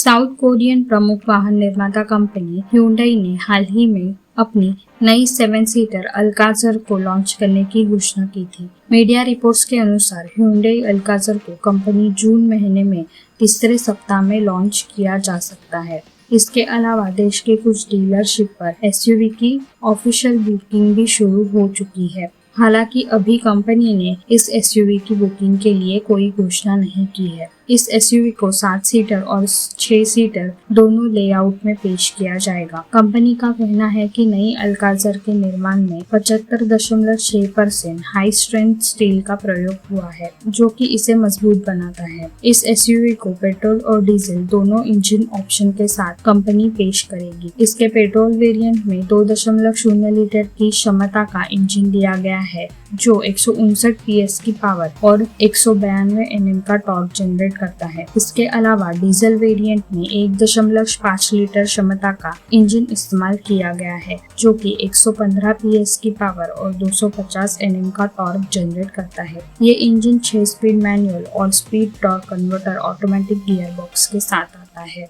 South Korean प्रमुख वाहन निर्माता कंपनी Hyundai ने हाल ही में अपनी नई 7 सीटर अल्काज़र को लॉन्च करने की घोषणा की थी। मीडिया रिपोर्ट्स के अनुसार Hyundai अल्काज़र को कंपनी जून महीने में तीसरे सप्ताह में लॉन्च किया जा सकता है। इसके अलावा देश के कुछ डीलरशिप पर एसयूवी की ऑफिशियल बुकिंग भी शुरू हो चुकी है। हालांकि अभी कंपनी ने इस एसयूवी की बुकिंग के लिए कोई घोषणा नहीं की है। इस एसयूवी को 7 सीटर और 6 सीटर दोनों लेआउट में पेश किया जाएगा। कंपनी का कहना है कि नई अल्काज़र के निर्माण में 75.6% हाई स्ट्रेंथ स्टील का प्रयोग हुआ है, जो कि इसे मजबूत बनाता है। इस एसयूवी को पेट्रोल और डीजल दोनों इंजन ऑप्शन के साथ कंपनी पेश करेगी। इसके पेट्रोल वेरिएंट में 2.0 लीटर की क्षमता का इंजन दिया गया है, जो 159 PS की पावर और 192 Nm का टॉर्क जनरेट करता है। इसके अलावा डीजल वेरिएंट में 1.5 लीटर क्षमता का इंजन इस्तेमाल किया गया है, जो कि 115 PS की पावर और 250 Nm का टॉर्क जनरेट करता है। ये इंजन 6 स्पीड मैनुअल और speed torque converter automatic gear box के साथ आता है।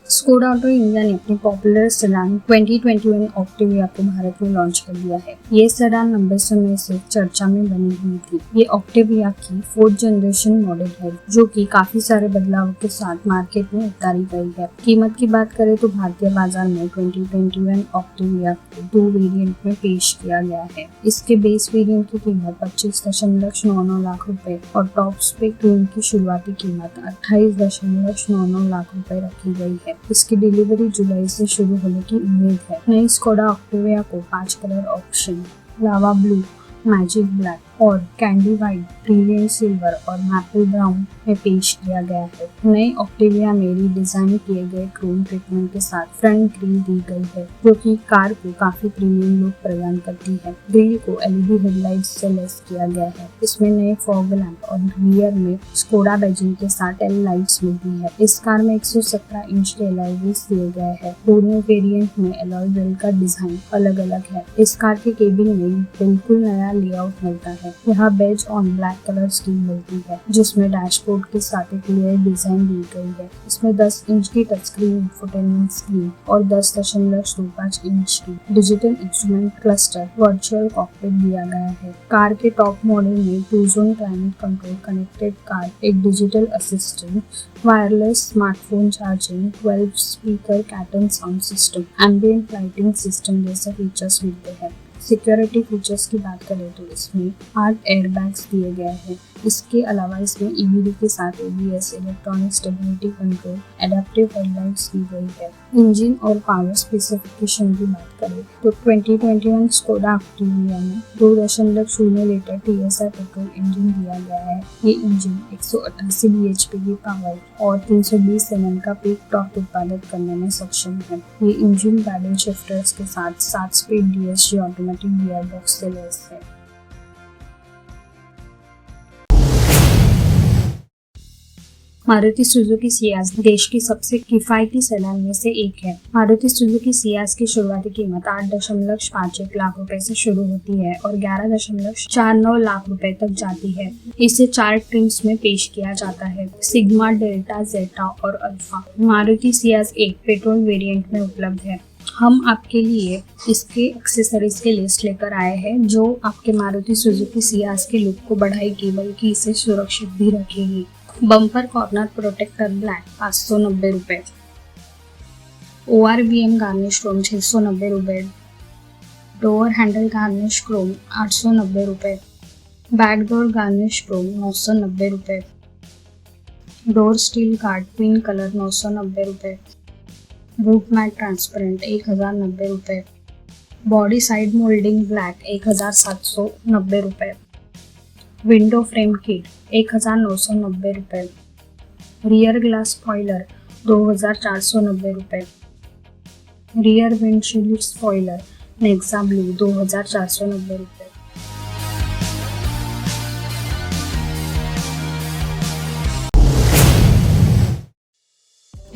स्कोडा ऑटो इंडिया ने अपनी पॉपुलर सेडान 2021 ऑक्टेविया को भारत में लॉन्च कर दिया है। ये सेडान लंबे समय से चर्चा में बनी हुई थी। ये ऑक्टेविया की 4th जनरेशन मॉडल है, जो कि काफी सारे बदलावों के साथ मार्केट में उतारी गई है। कीमत की बात करें तो भारतीय बाजार में 2021 ऑक्टेविया को 2 वेरिएंट में पेश किया गया है। इसके बेस वेरिएंट की कीमत 25.99 लाख रुपए और टॉप स्पेक ट्यून की शुरुआती कीमत 28.99 लाख रुपए रखी गई है। इसकी डिलीवरी जुलाई से शुरू होने की उम्मीद है। नई स्कोडा ऑक्टेविया को 5 कलर ऑप्शन लावा ब्लू, मैजिक ब्लैक और कैंडी व्हाइट, ब्रिलियंट सिल्वर और मैपल ब्राउन में पेश किया गया है। नई ऑक्टेविया में रीडिजाइन किए गए क्रोम ट्रीटमेंट के साथ फ्रंट ग्रिल दी गई है, जो कि कार को काफी प्रीमियम लुक प्रदान करती है। ग्रिल को LED हेडलाइट्स से लेस किया गया है। इसमें नए फॉग लैंप और रियर में स्कोडा बैजिंग के साथ टेल लाइट्स मिलती है। इस कार में 117 इंच के अलॉय व्हील्स दिए गए हैं। दोनों वेरिएंट में अलॉय व्हील का डिजाइन अलग अलग है। इस कार के केबिन में बिल्कुल नया लेआउट मिलता है। यहाँ beige on black colour scheme मिलती है, जिसमें डैशबोर्ड के साथ एक लेयर डिजाइन दी गई है। इसमें 10 इंच की टच स्क्रीन इंफोटेनमेंट स्क्रीन और 10.25 इंच की digital instrument cluster virtual cockpit दिया गया है। कार के टॉप मॉडल में 2-zone climate control, connected car, एक digital assistant, wireless smartphone charging, 12 speaker Canton sound system, ambient lighting system जैसे फीचर्स मिलते हैं। सिक्योरिटी फीचर्स की बात करें तो इसमें 8 एयरबैग्स दिए गए हैं। इसके अलावा इसमें EBD के साथ ABS, electronic stability control, adaptive headlights दी गई है। इंजन और पावर स्पेसिफिकेशन की बात करें तो 2021 स्कोडा ऑक्टेविया में 2.0 लीटर TSI पेट्रोल इंजन दिया गया है। ये इंजन 188 bhp की पावर और 320 Nm का पीक टॉर्क उत्पादित करने में सक्षम है। ये इंजन पैडल शिफ्टर्स के साथ 7 speed DSG automatic gear box से लैस है। मारुति सुजुकी सियाज देश की सबसे किफायती सेडान में से एक है। मारुति सुजुकी सियाज की शुरुआती कीमत 8.51 लाख रुपए से शुरू होती है और 11.49 लाख रुपए तक जाती है। इसे 4 ट्रिम्स में पेश किया जाता है: सिग्मा, डेल्टा, जेटा और अल्फा। मारुति सियाज एक पेट्रोल वेरिएंट में उपलब्ध है। हम आपके लिए इसके एक्सेसरीज की लिस्ट लेकर आए हैं, जो आपके मारुति सुजुकी सियाज के लुक को बढ़ाएगी, बल्कि इसे सुरक्षित भी रखेगी। बम्पर कॉर्नर प्रोटेक्टर ब्लैक 590 रुपए, ORVM गार्निश क्रोम 690 रुपए, डोर हैंडल गार्निश क्रोम 890 रुपए, बैक डोर गार्निश क्रोम 990 रुपए, door steel guard pin colour 990 रुपए, रूट मैट ट्रांसपेरेंट 1090 रुपए, बॉडी साइड मोल्डिंग ब्लैक 1790 रुपए, विंडो फ्रेम किट 1990 रुपए, रियर ग्लास स्पॉइलर 2490 रुपए, rear windshield spoiler Nexa blue 2490 रुपए।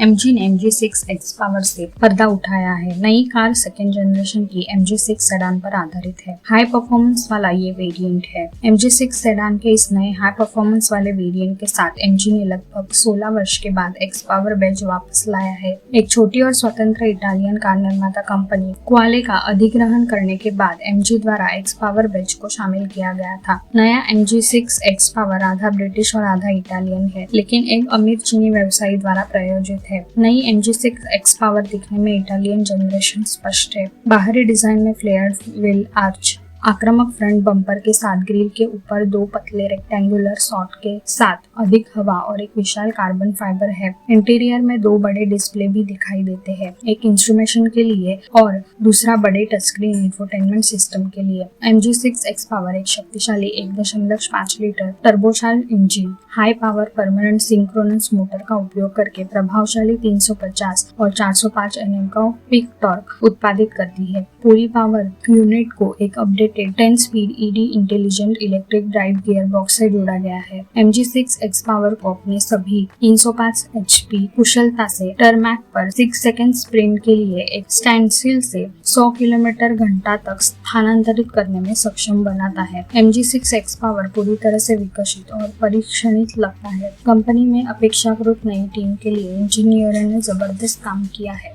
MG ने MG6 X power से पर्दा उठाया है। नई कार सेकेंड जनरेशन की MG6 सेडान पर आधारित है। हाई परफॉर्मेंस वाला ये वेरिएंट है। MG6 सेडान के इस नए हाई परफॉर्मेंस वाले वेरिएंट के साथ MG ने लगभग 16 वर्ष के बाद X पावर बैज वापस लाया है। एक छोटी और स्वतंत्र इटालियन कार निर्माता कंपनी क्वाले का अधिग्रहण करने के बाद MG द्वारा X पावर बैज को शामिल किया गया था। नया MG6 X पावर आधा ब्रिटिश और आधा इटालियन है, लेकिन एक अमीर चीनी व्यवसायी द्वारा प्रायोजित है। नई MG6 X पावर दिखने में इटालियन जनरेशन स्पष्ट है। बाहरी डिजाइन में फ्लेयर्ड व्हील आर्च, आक्रामक फ्रंट बम्पर के साथ ग्रिल के ऊपर दो पतले रेक्टेंगुलर सॉट के साथ अधिक हवा और एक विशाल कार्बन फाइबर है। इंटीरियर में दो बड़े डिस्प्ले भी दिखाई देते हैं, एक इंस्ट्रूमेशन के लिए और दूसरा बड़े टचस्क्रीन इंफोटेनमेंट सिस्टम के लिए। MG6 X पावर एक शक्तिशाली 1.5 litre turbocharge engine, high power permanent synchronous motor का उपयोग करके प्रभावशाली 350 और 405 Nm का पीक टॉर्क उत्पादित करती है। पूरी पावर यूनिट को एक updated 10 speed ED intelligent electric drive gear box से जोड़ा गया है। MG6 X पावर को अपने सभी 305 HP कुशलता से टरमैक पर 6 सेकंड स्प्रिंट के लिए एक स्टैंडस्टिल से 100 किलोमीटर घंटा तक स्थानांतरित करने में सक्षम बनाता है। MG6 X पावर पूरी तरह से विकसित और परीक्षणित लगता है। कंपनी में अपेक्षाकृत नई टीम के लिए इंजीनियरों ने जबरदस्त काम किया है।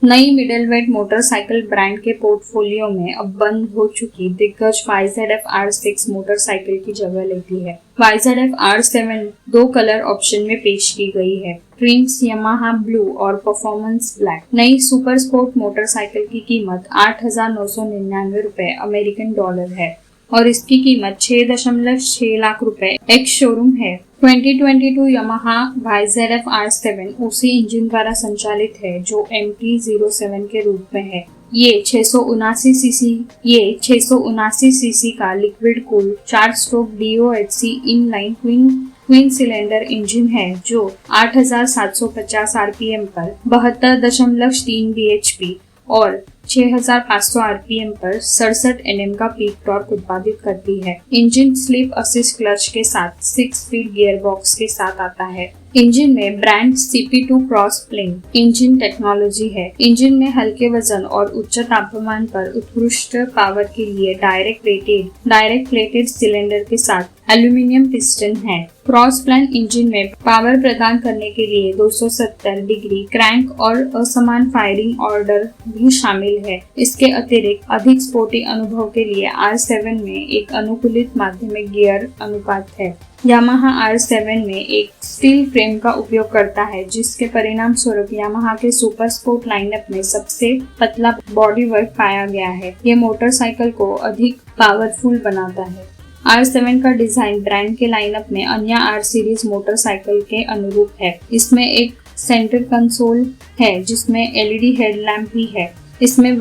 नई मिडलवेट मोटरसाइकिल ब्रांड के पोर्टफोलियो में अब बंद हो चुकी दिग्गज YZF R6 मोटरसाइकिल की जगह लेती है। YZF R7 दो कलर ऑप्शन में पेश की गई है, ट्रिम्स यमाहा ब्लू और परफॉर्मेंस ब्लैक। नई सुपर स्पोर्ट मोटरसाइकिल की कीमत 8,999 रुपए अमेरिकन डॉलर है और इसकी कीमत 6.6 लाख रुपए एक्स शोरूम है। 2022 यमाहा YZF R7 उसी इंजन द्वारा संचालित है जो MT-07 के रूप में है। ये 679 सीसी का liquid cool 4 stroke DOHC inline queen cylinder engine है जो 8,750 RPM पर 72.3 bhp और 6,500 RPM पर 67 Nm का पीक टॉर्क उत्पादित करती है। इंजन स्लिप असिस्ट क्लच के साथ 6 स्पीड गियर बॉक्स के साथ आता है। इंजन में brand CP2 cross plane engine technology है। इंजन में हल्के वजन और उच्च तापमान पर उत्कृष्ट पावर के लिए डायरेक्ट प्लेटेड सिलेंडर के साथ एल्यूमिनियम पिस्टन है। क्रॉस प्लेन इंजन में पावर प्रदान करने के लिए 270 डिग्री क्रैंक और असमान फायरिंग ऑर्डर भी शामिल है। इसके अतिरिक्त अधिक स्पोर्टी अनुभव के लिए R7 में एक अनुकूलित माध्यमिक गियर अनुपात है। यामाहा R7 में एक स्टील फ्रेम का उपयोग करता है, जिसके परिणाम स्वरूप यामाहा के सुपर स्पोर्ट लाइनअप में सबसे पतला बॉडी वर्क पाया गया है। ये मोटरसाइकिल को अधिक पावरफुल बनाता है। R7 का डिजाइन ब्रांड के लाइनअप में अन्य R सीरीज मोटरसाइकिल के अनुरूप है। इसमें एक सेंटर कंसोल है जिसमें LED हेडलैम्प भी है। इसमें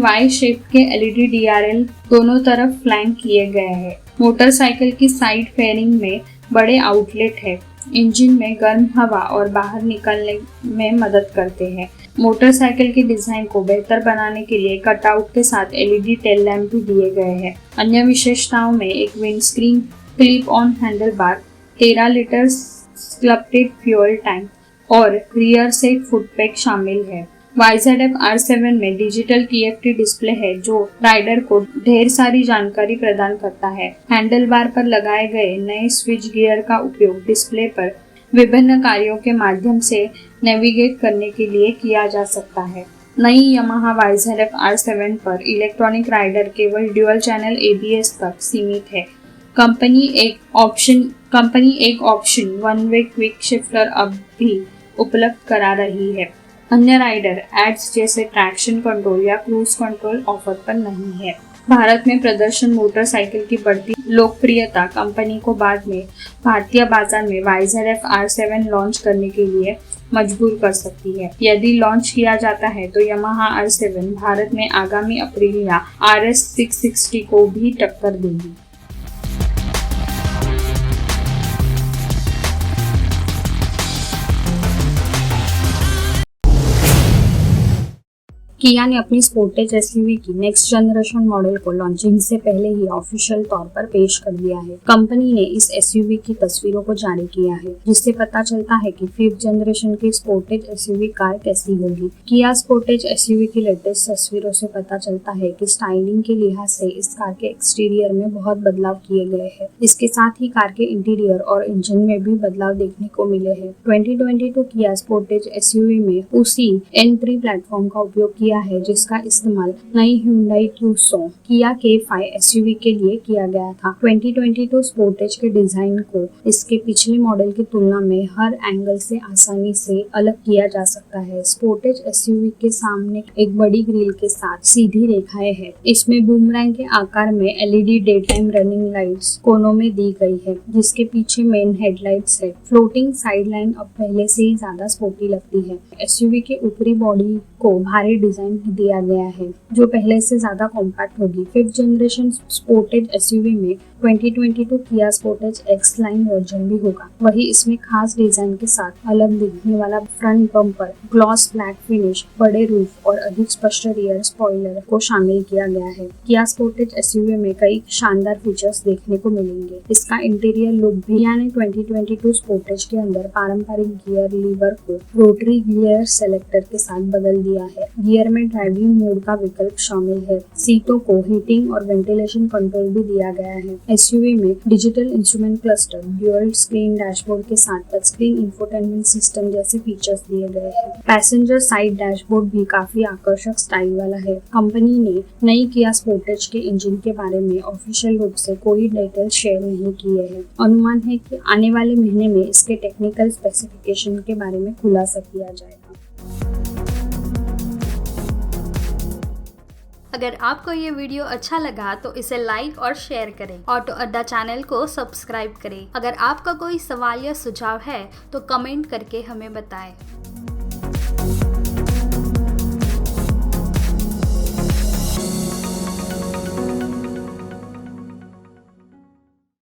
Y शेप के LED DRL दोनों तरफ फ्लैंक किए गए हैं। मोटरसाइकिल की साइड फेयरिंग में बड़े आउटलेट है। इंजन में गर्म हवा और बाहर निकलने में मदद करते हैं। मोटरसाइकिल के डिजाइन को बेहतर बनाने के लिए कटआउट के साथ LED टेल लैंप भी दिए गए हैं। अन्य विशेषताओं में एक windscreen, clip on handle bar, 13 litre sculpted fuel tank और रियर सेट फुटपैक शामिल है। YZF R7 में डिजिटल TFT डिस्प्ले है जो राइडर को ढेर सारी जानकारी प्रदान करता है। हैंडल बार पर लगाए गए नए स्विच गियर का उपयोग डिस्प्ले पर विभिन्न कार्यों के माध्यम से नेविगेट करने के लिए किया जा सकता है। नई यमाहा YZF R7 पर इलेक्ट्रॉनिक राइडर केवल ड्यूअल चैनल ABS तक सीमित है। कंपनी एक option one way quick shifter अब भी उपलब्ध करा रही है। अन्य राइडर एड्स जैसे ट्रैक्शन कंट्रोल या क्रूज कंट्रोल ऑफर पर नहीं है। भारत में प्रदर्शन मोटरसाइकिल की बढ़ती लोकप्रियता कंपनी को बाद में भारतीय बाजार में YZF R7 लॉन्च करने के लिए मजबूर कर सकती है। यदि लॉन्च किया जाता है तो यमाहा R7 भारत में आगामी अप्रैल या RS 660 को भी टक्कर देगी। किया ने अपनी स्पोर्टेज एसयूवी की नेक्स्ट जनरेशन मॉडल को लॉन्चिंग से पहले ही ऑफिशियल तौर पर पेश कर दिया है। कंपनी ने इस एसयूवी की तस्वीरों को जारी किया है, जिससे पता चलता है कि 5th जनरेशन की स्पोर्टेज एसयूवी कार कैसी होगी। किया स्पोर्टेज एसयूवी की लेटेस्ट तस्वीरों से पता चलता है कि स्टाइलिंग के लिहाज से इस कार के एक्सटीरियर में बहुत बदलाव किए गए हैं। इसके साथ ही कार के इंटीरियर और इंजन में भी बदलाव देखने को मिले हैं। 2022 किया स्पोर्टेज एसयूवी में उसी N3 प्लेटफॉर्म का उपयोग किया है जिसका इस्तेमाल नई Hyundai Tucson किया K5 एसयूवी के लिए किया गया था। 2022 स्पोर्टेज के डिजाइन को इसके पिछले मॉडल की तुलना में हर एंगल से आसानी से अलग किया जा सकता है। स्पोर्टेज एसयूवी के सामने एक बड़ी ग्रिल के साथ सीधी रेखाएं हैं। इसमें बूमरैंग के आकार में LED day time running lights कोनों में दी गई है, जिसके पीछे मेन हेडलाइट्स है। फ्लोटिंग साइड लाइन अब पहले से ही ज्यादा स्पोर्टी लगती है। एसयूवी के ऊपरी बॉडी को भारी डिजाइन दिया गया है, जो पहले से ज्यादा कॉम्पैक्ट होगी। 5th जनरेशन स्पोर्टेज एसयूवी में 2022 किया स्पोर्टेज एक्स लाइन वर्जन भी होगा। वही इसमें खास डिजाइन के साथ अलग दिखने वाला front bumper, gloss black finish, बड़े रूफ और अधिक स्पष्ट रियर स्पॉइलर को शामिल किया गया है। किया स्पोर्टेज एसयूवी में कई शानदार फीचर्स देखने को मिलेंगे। इसका इंटीरियर लुक भी किया ने 2022 स्पोर्टेज के अंदर पारंपरिक गियर लीवर को रोटरी गियर सेलेक्टर के साथ बदल दिया है। गियर में ड्राइविंग मोड का विकल्प शामिल है। सीटों को हीटिंग और वेंटिलेशन कंट्रोल भी दिया गया है। एसयूवी में digital instrument cluster, dual screen dashboard के साथ टच स्क्रीन इंफोटेनमेंट सिस्टम जैसे फीचर्स दिए गए हैं। पैसेंजर साइड डैशबोर्ड भी काफी आकर्षक स्टाइल वाला है। कंपनी ने नई किया स्पोर्टेज के इंजन के बारे में ऑफिशियल रूप से कोई डिटेल शेयर नहीं किए हैं। अनुमान है कि आने वाले महीने में इसके टेक्निकल स्पेसिफिकेशन के बारे में खुलासा किया जाएगा। अगर आपको ये वीडियो अच्छा लगा तो इसे लाइक और शेयर करें। ऑटो अड्डा चैनल को सब्सक्राइब करें। अगर आपका कोई सवाल या सुझाव है तो कमेंट करके हमें बताएं।